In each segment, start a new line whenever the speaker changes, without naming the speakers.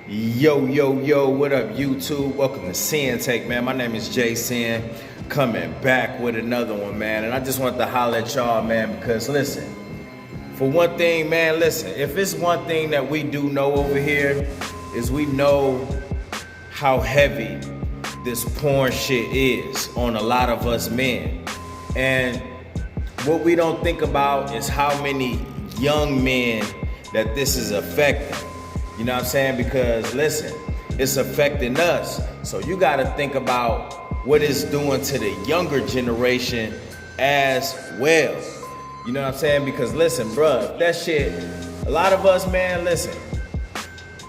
Yo, what up, YouTube? Welcome to Sinn-Take, man. My name is Sin, coming back with another one, man. And I just want to holler at y'all, man, because listen, for one thing, man, listen, if it's one thing that we do know over here, is we know how heavy this porn shit is on a lot of us men. And what we don't think about is how many young men that this is affecting. You know what I'm saying? Because listen, it's affecting us. So you got to think about what it's doing to the younger generation as well. You know what I'm saying? Because listen, bruh, that shit, a lot of us, man, listen,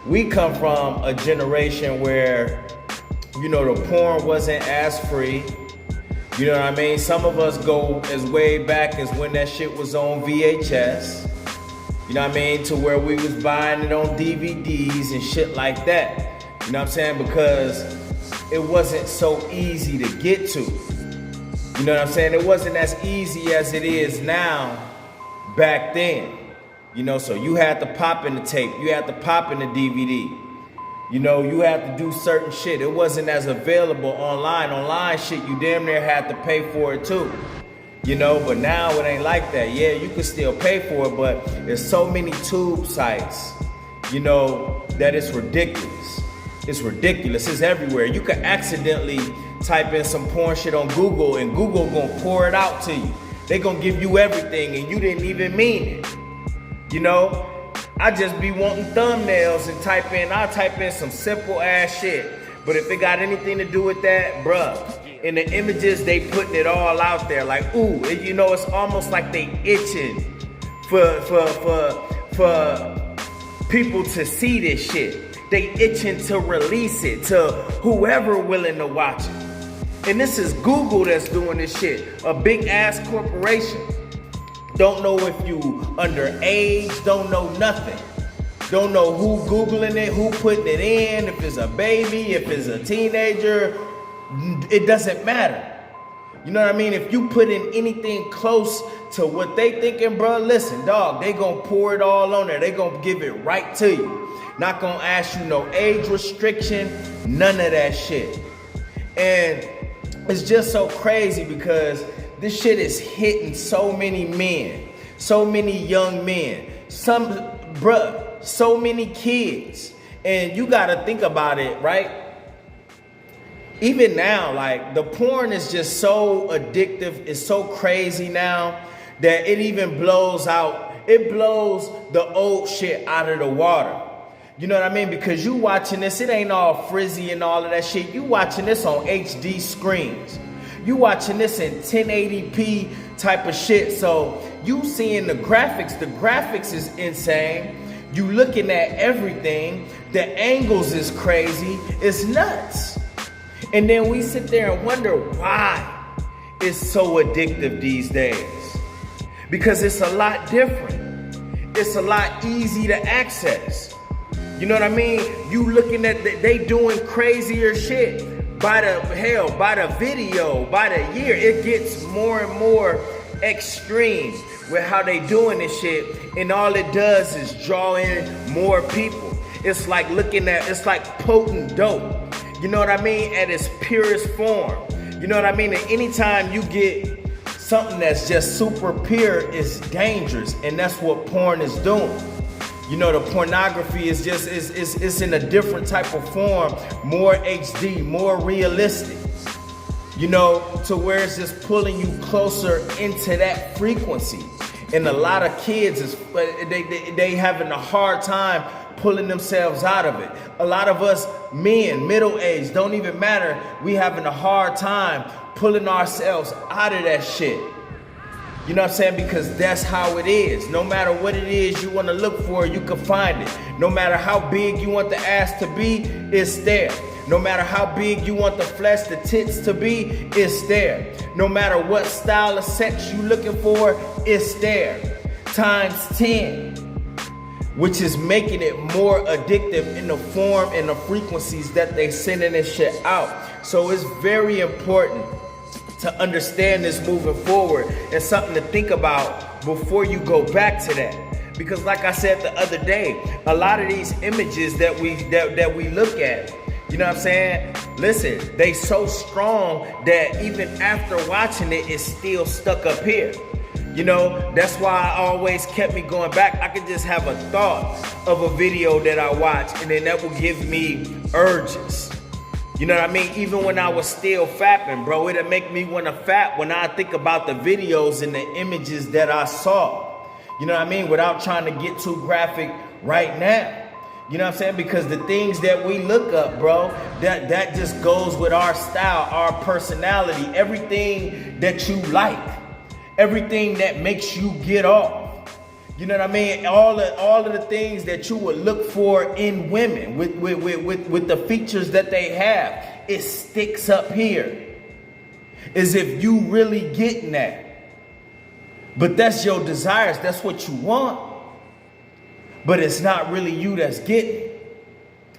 we come from a generation where, you know, the porn wasn't as free. You know what I mean? Some of us go as way back as when that shit was on VHS. You know what I mean? To where we was buying it on DVDs and shit like that. You know what I'm saying? Because it wasn't so easy to get to. You know what I'm saying? It wasn't as easy as it is now back then. You know, so you had to pop in the tape. You had to pop in the DVD. You know, you had to do certain shit. It wasn't as available online. Online shit, you damn near had to pay for it too. You know, but now it ain't like that. Yeah, you can still pay for it, but there's so many tube sites, you know, that it's ridiculous. It's ridiculous. It's everywhere. You could accidentally type in some porn shit on Google and Google gonna pour it out to you. They gonna give you everything and you didn't even mean it. You know, I just be wanting thumbnails and I'll type in some simple ass shit. But if it got anything to do with that, bruh, in the images, they putting it all out there. Like, ooh, you know, it's almost like they itching for people to see this shit. They itching to release it to whoever willing to watch it. And this is Google that's doing this shit. A big ass corporation. Don't know if you underage, don't know nothing. Don't know who Googling it, who putting it in, if it's a baby, if it's a teenager. It doesn't matter. You know what I mean? If you put in anything close to what they thinking, bro, listen, dog, they gonna pour it all on there. They gonna give it right to you. Not gonna ask you no age restriction, none of that shit. And it's just so crazy because this shit is hitting so many men, so many young men, so many kids. And you gotta think about it, right? Even now, like, the porn is just so addictive, it's so crazy now that it even blows the old shit out of the water. You know what I mean? Because you watching this, it ain't all frizzy and all of that shit. You watching this on HD screens. You watching this in 1080p type of shit. So you seeing the graphics is insane. You looking at everything. The angles is crazy. It's nuts. And then we sit there and wonder why it's so addictive these days. Because it's a lot different. It's a lot easy to access. You know what I mean? You looking at they doing crazier shit by the video, by the year. It gets more and more extreme with how they doing this shit. And all it does is draw in more people. It's like it's like potent dope. You know what I mean? At its purest form. You know what I mean? And anytime you get something that's just super pure, it's dangerous. And that's what porn is doing. You know, the pornography is just, it's in a different type of form, more HD, more realistic. You know, to where it's just pulling you closer into that frequency. And a lot of kids, they having a hard time pulling themselves out of it. A lot of us men, middle-aged, don't even matter. We having a hard time pulling ourselves out of that shit. You know what I'm saying? Because that's how it is. No matter what it is you want to look for, you can find it. No matter how big you want the ass to be, it's there. No matter how big you want the flesh, the tits to be, it's there. No matter what style of sex you looking for, it's there. Times 10. Which is making it more addictive in the form and the frequencies that they sending this shit out. So it's very important to understand this moving forward and something to think about before you go back to that. Because like I said the other day, a lot of these images that we look at, you know what I'm saying? Listen, they so strong that even after watching it, it's still stuck up here. You know, that's why I always kept me going back. I could just have a thought of a video that I watch, and then that will give me urges. You know what I mean? Even when I was still fapping, bro, it'll make me want to fap when I think about the videos and the images that I saw. You know what I mean? Without trying to get too graphic right now. You know what I'm saying? Because the things that we look up, bro, that just goes with our style, our personality, everything that you like, everything that makes you get off. You know what I mean? All of the things that you would look for in women with the features that they have, it sticks up here. As if you really getting that. But that's your desires, that's what you want. But it's not really you that's getting.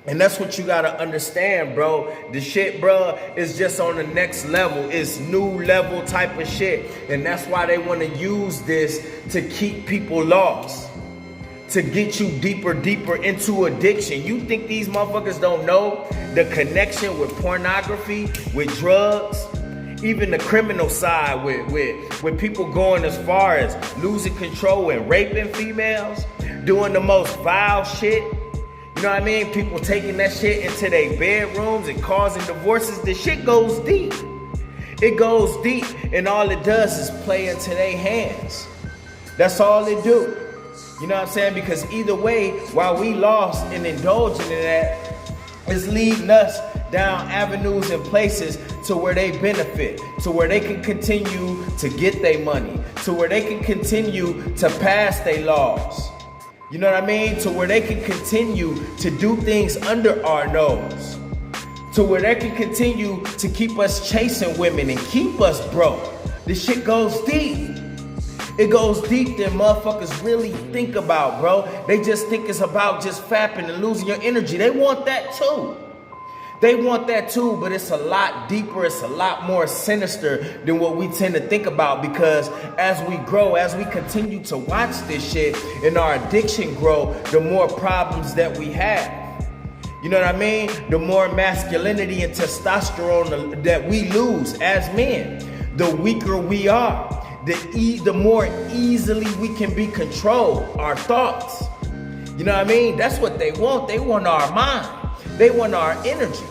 And that's what you gotta understand, bro. The shit, bro, is just on the next level. It's new level type of shit. And that's why they wanna use this to keep people lost. To get you deeper into addiction. You think these motherfuckers don't know the connection with pornography, with drugs? Even the criminal side with people going as far as losing control and raping females, doing the most vile shit. You know what I mean? People taking that shit into their bedrooms and causing divorces. The shit goes deep. It goes deep, and all it does is play into their hands. That's all it do. You know what I'm saying? Because either way, while we lost and indulging in that, it's leading us down avenues and places to where they benefit, to where they can continue to get their money, to where they can continue to pass their laws. You know what I mean? To where they can continue to do things under our nose. To where they can continue to keep us chasing women and keep us broke. This shit goes deep. It goes deep that motherfuckers really think about, bro. They just think it's about just fapping and losing your energy. They want that too. They want that too, but it's a lot deeper. It's a lot more sinister than what we tend to think about, because as we grow, as we continue to watch this shit and our addiction grow, the more problems that we have. You know what I mean? The more masculinity and testosterone that we lose as men, the weaker we are. The more easily we can be controlled, our thoughts. You know what I mean? That's what they want. They want our mind. They want our energy.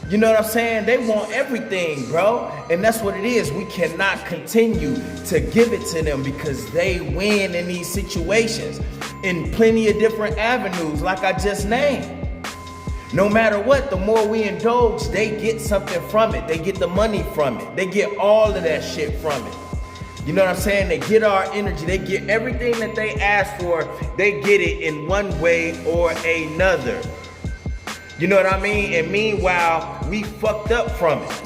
You know what I'm saying? They want everything, bro. And that's what it is. We cannot continue to give it to them because they win in these situations in plenty of different avenues, like I just named. No matter what, the more we indulge, they get something from it. They get the money from it. They get all of that shit from it. You know what I'm saying? They get our energy. They get everything that they ask for. They get it in one way or another. You know what I mean? And meanwhile, we fucked up from it.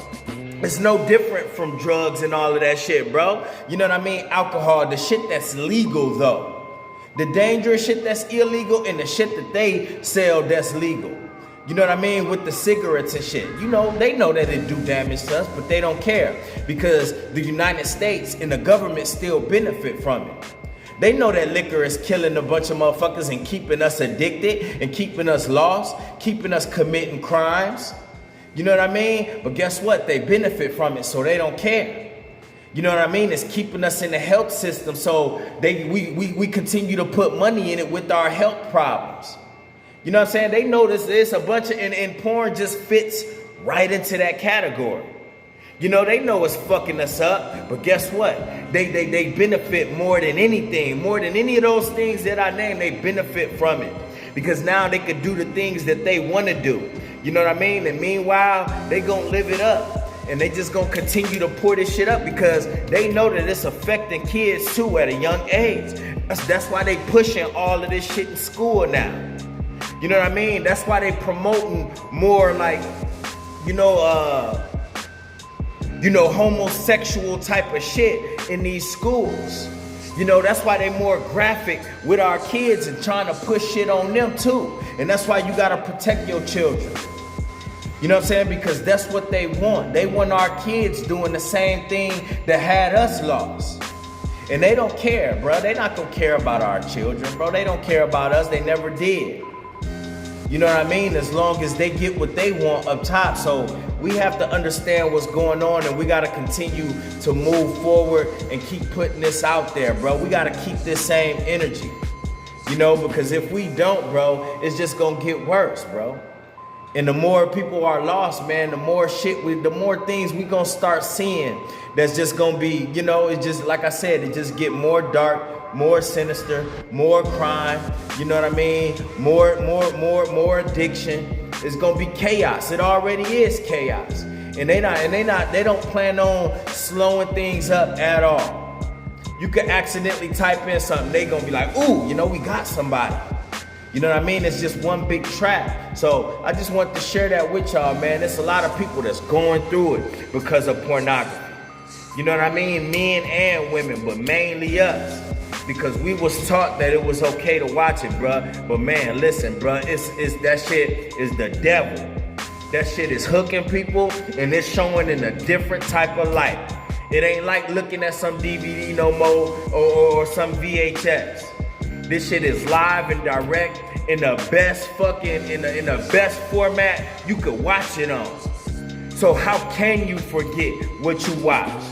It's no different from drugs and all of that shit, bro. You know what I mean? Alcohol, the shit that's legal though. The dangerous shit that's illegal and the shit that they sell that's legal. You know what I mean? With the cigarettes and shit. You know, they know that it do damage to us, but they don't care because the United States and the government still benefit from it. They know that liquor is killing a bunch of motherfuckers and keeping us addicted and keeping us lost, keeping us committing crimes. You know what I mean? But guess what? They benefit from it, so they don't care. You know what I mean? It's keeping us in the health system, so we continue to put money in it with our health problems. You know what I'm saying? They know there's a bunch of, and porn just fits right into that category. You know, they know it's fucking us up, but guess what? They benefit more than anything, more than any of those things that I named. They benefit from it because now they could do the things that they want to do. You know what I mean? And meanwhile, they gonna live it up, and they just gonna continue to pour this shit up because they know that it's affecting kids too at a young age. That's why they pushing all of this shit in school now. You know what I mean? That's why they promoting more like, homosexual type of shit in these schools. You know, that's why they more graphic with our kids and trying to push shit on them too. And that's why you gotta protect your children. You know what I'm saying? Because that's what they want. They want our kids doing the same thing that had us lost. And they don't care, bro. They not gonna care about our children, bro. They don't care about us. They never did. You know what I mean? As long as they get what they want up top. So we have to understand what's going on, and we gotta continue to move forward and keep putting this out there, bro. We gotta keep this same energy, you know, because if we don't, bro, it's just gonna get worse, bro. And the more people are lost, man, the more things we gonna start seeing that's just gonna be, you know, it's just, like I said, it just get more dark, more sinister, more crime, you know what I mean? More addiction. It's gonna be chaos. It already is chaos. And they don't plan on slowing things up at all. You could accidentally type in something, they gonna be like, ooh, you know, we got somebody. You know what I mean? It's just one big trap. So I just want to share that with y'all, man. There's a lot of people that's going through it because of pornography. You know what I mean? Men and women, but mainly us. Because we was taught that it was okay to watch it, bruh. But man, listen, bruh, it's that shit is the devil. That shit is hooking people, and it's showing in a different type of light. It ain't like looking at some DVD no more or some VHS. This shit is live and direct in the best in the best format you could watch it on. So how can you forget what you watch?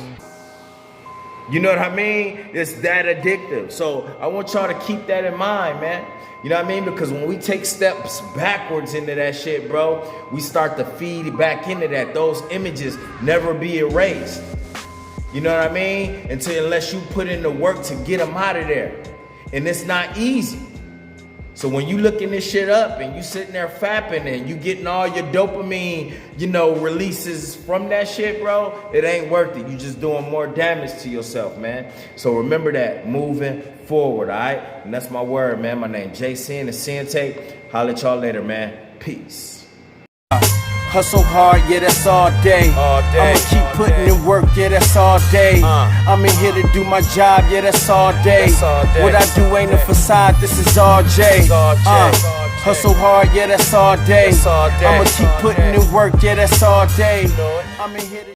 You know what I mean? It's that addictive. So I want y'all to keep that in mind, man. You know what I mean? Because when we take steps backwards into that shit, bro, we start to feed back into that. Those images never be erased. You know what I mean? Unless you put in the work to get them out of there. And it's not easy. So when you looking this shit up and you sitting there fapping and you getting all your dopamine, you know, releases from that shit, bro, it ain't worth it. You just doing more damage to yourself, man. So remember that moving forward, all right? And that's my word, man. My name Sinn, and Sinn-Take. Holla at y'all later, man. Peace.
Hustle hard, yeah, that's all day. I'ma keep putting in work, yeah, that's all day. I'm in here to do my job, yeah, that's all day. What I do ain't a facade, this is all J. Hustle hard, yeah, that's all day. I'ma keep putting in work, yeah, that's all day. I'm in here to